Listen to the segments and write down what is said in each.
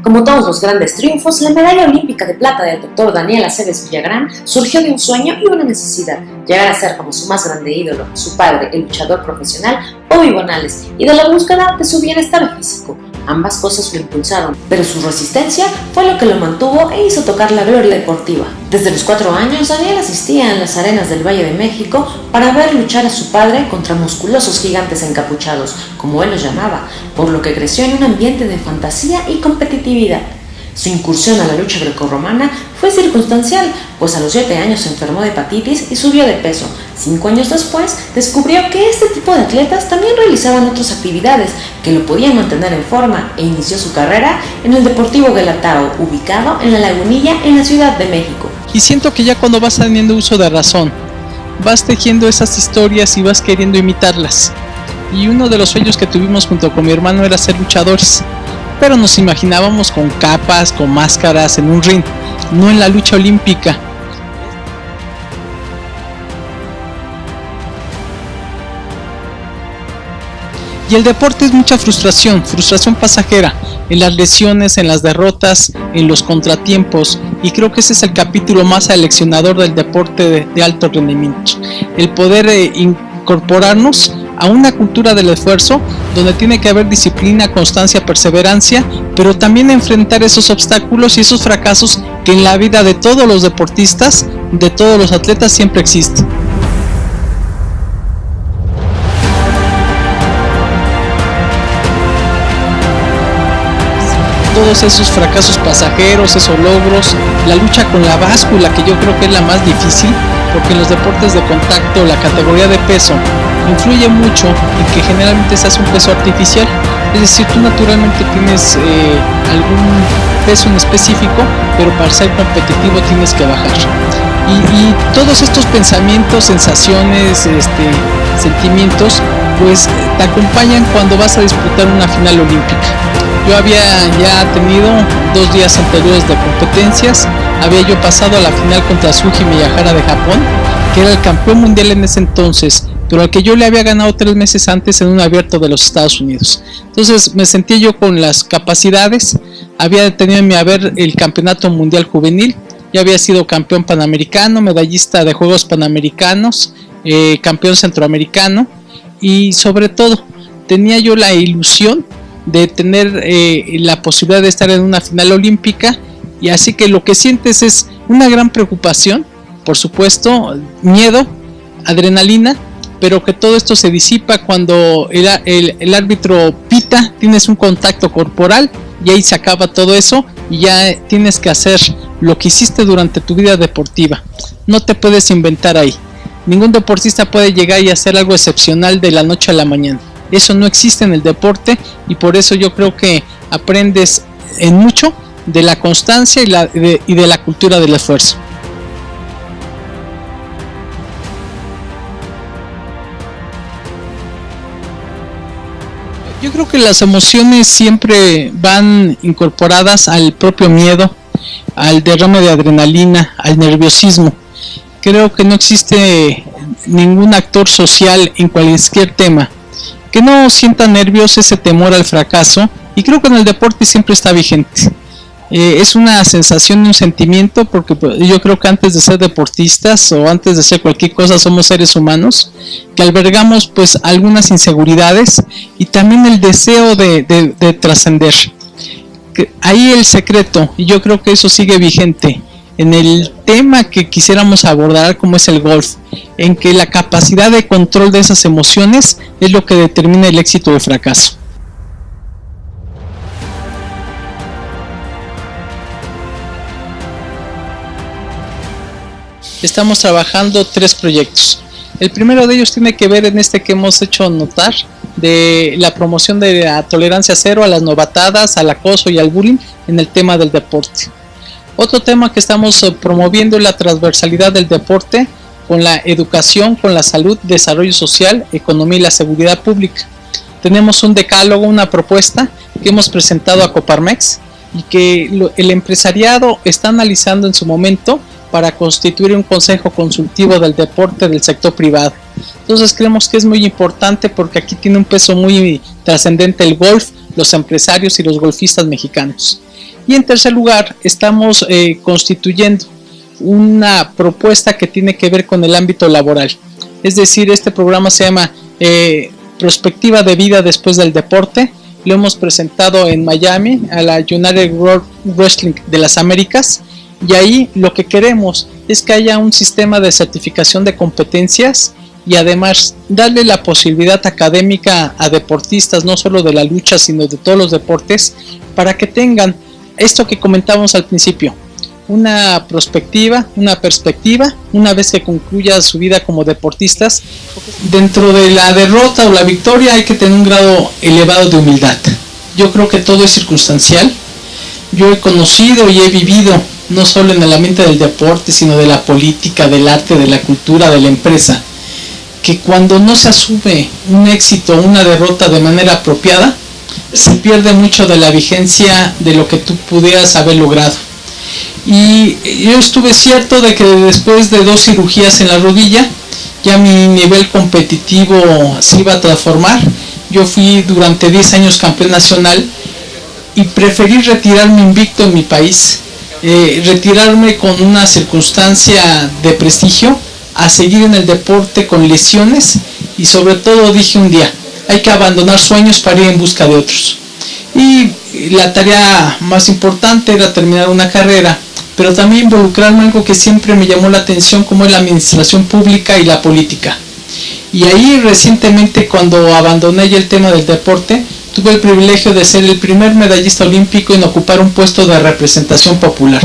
Como todos los grandes triunfos, la medalla olímpica de plata del Dr. Daniel Aceves Villagrán surgió de un sueño y una necesidad: llegar a ser como su más grande ídolo, su padre, el luchador profesional Bobby Bonales, y de la búsqueda de su bienestar físico. Ambas cosas lo impulsaron, pero su resistencia fue lo que lo mantuvo e hizo tocar la gloria deportiva. Desde los 4 años, Daniel asistía en las arenas del Valle de México para ver luchar a su padre contra musculosos gigantes encapuchados, como él los llamaba, por lo que creció en un ambiente de fantasía y competitividad. Su incursión a la lucha grecorromana fue circunstancial, pues a los 7 años se enfermó de hepatitis y subió de peso. 5 años después descubrió que este tipo de atletas también realizaban otras actividades que lo podían mantener en forma, e inició su carrera en el Deportivo Guelatao, ubicado en La Lagunilla, en la Ciudad de México. Y siento que ya cuando vas teniendo uso de razón, vas tejiendo esas historias y vas queriendo imitarlas. Y uno de los sueños que tuvimos junto con mi hermano era ser luchadores, pero nos imaginábamos con capas, con máscaras, en un ring, no en la lucha olímpica. Y el deporte es mucha frustración pasajera, en las lesiones, en las derrotas, en los contratiempos, y creo que ese es el capítulo más aleccionador del deporte de alto rendimiento, el poder incorporarnos a una cultura del esfuerzo donde tiene que haber disciplina, constancia, perseverancia, pero también enfrentar esos obstáculos y esos fracasos que en la vida de todos los deportistas, de todos los atletas, siempre existen. Todos esos fracasos pasajeros, esos logros, la lucha con la báscula, que yo creo que es la más difícil, porque en los deportes de contacto la categoría de peso influye mucho en que generalmente se hace un peso artificial, es decir, tú naturalmente tienes algún peso en específico, pero para ser competitivo tienes que bajar. Y todos estos pensamientos, sensaciones, sentimientos, pues te acompañan cuando vas a disputar una final olímpica. Yo había ya tenido 2 días anteriores de competencias, había yo pasado a la final contra Suji Miyahara de Japón, que era el campeón mundial en ese entonces, pero al que yo le había ganado 3 meses antes en un abierto de los Estados Unidos. Entonces me sentí yo con las capacidades, había tenido en mi haber el campeonato mundial juvenil, ya había sido campeón panamericano, medallista de Juegos Panamericanos, campeón centroamericano, y sobre todo tenía yo la ilusión de tener la posibilidad de estar en una final olímpica, y así que lo que sientes es una gran preocupación, por supuesto, miedo, adrenalina, pero que todo esto se disipa cuando el árbitro pita, tienes un contacto corporal y ahí se acaba todo eso y ya tienes que hacer lo que hiciste durante tu vida deportiva. No te puedes inventar ahí. Ningún deportista puede llegar y hacer algo excepcional de la noche a la mañana. Eso no existe en el deporte, y por eso yo creo que aprendes en mucho de la constancia y de la cultura del esfuerzo. Yo creo que las emociones siempre van incorporadas al propio miedo, al derrame de adrenalina, al nerviosismo. Creo que no existe ningún actor social en cualquier tema que no sienta nervios, ese temor al fracaso, y creo que en el deporte siempre está vigente. Es una sensación, un sentimiento, porque yo creo que antes de ser deportistas o antes de ser cualquier cosa somos seres humanos que albergamos pues algunas inseguridades y también el deseo de trascender. Ahí el secreto, y yo creo que eso sigue vigente en el tema que quisiéramos abordar, como es el golf, en que la capacidad de control de esas emociones es lo que determina el éxito o el fracaso. Estamos trabajando 3 proyectos. El primero de ellos tiene que ver en que hemos hecho notar de la promoción de la tolerancia cero a las novatadas, al acoso y al bullying en el tema del deporte. Otro tema que estamos promoviendo es la transversalidad del deporte con la educación, con la salud, desarrollo social, economía y la seguridad pública. Tenemos un decálogo, una propuesta que hemos presentado a Coparmex y que el empresariado está analizando en su momento para constituir un consejo consultivo del deporte del sector privado. Entonces creemos que es muy importante porque aquí tiene un peso muy trascendente el golf, los empresarios y los golfistas mexicanos. Y en tercer lugar, estamos constituyendo una propuesta que tiene que ver con el ámbito laboral. Es decir, este programa se llama Perspectiva de Vida Después del Deporte. Lo hemos presentado en Miami a la United World Wrestling de las Américas, y ahí lo que queremos es que haya un sistema de certificación de competencias y además darle la posibilidad académica a deportistas, no solo de la lucha sino de todos los deportes, para que tengan esto que comentábamos al principio, una perspectiva, una vez que concluya su vida como deportistas. Dentro de la derrota o la victoria hay que tener un grado elevado de humildad. Yo creo que todo es circunstancial. Yo he conocido y he vivido, no solo en el ambiente del deporte, sino de la política, del arte, de la cultura, de la empresa, que cuando no se asume un éxito o una derrota de manera apropiada, se pierde mucho de la vigencia de lo que tú pudieras haber logrado. Y yo estuve cierto de que después de 2 cirugías en la rodilla, ya mi nivel competitivo se iba a transformar. Yo fui durante 10 años campeón nacional y preferí retirarme invicto en mi país, retirarme con una circunstancia de prestigio, a seguir en el deporte con lesiones, y sobre todo dije un día, hay que abandonar sueños para ir en busca de otros. Y la tarea más importante era terminar una carrera, pero también involucrarme en algo que siempre me llamó la atención, como es la administración pública y la política. Y ahí recientemente, cuando abandoné ya el tema del deporte, tuve el privilegio de ser el primer medallista olímpico en ocupar un puesto de representación popular.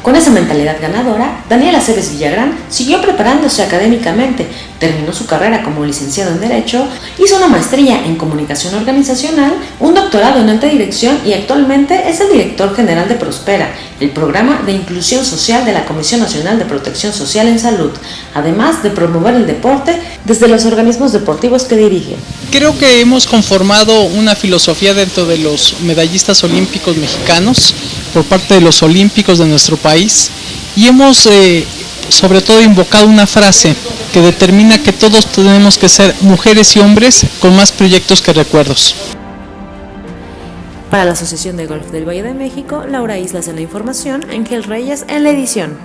Con esa mentalidad ganadora, Daniel Aceves Villagrán siguió preparándose académicamente, terminó su carrera como licenciado en Derecho, hizo una maestría en Comunicación Organizacional, un doctorado en Alta Dirección y actualmente es el director general de Prospera, el programa de inclusión social de la Comisión Nacional de Protección Social en Salud, además de promover el deporte desde los organismos deportivos que dirige. Creo que hemos conformado una filosofía dentro de los medallistas olímpicos mexicanos, por parte de los olímpicos de nuestro país, y hemos sobre todo invocado una frase que determina que todos tenemos que ser mujeres y hombres con más proyectos que recuerdos. Para la Asociación de Golf del Valle de México, Laura Islas en la información, Ángel Reyes en la edición.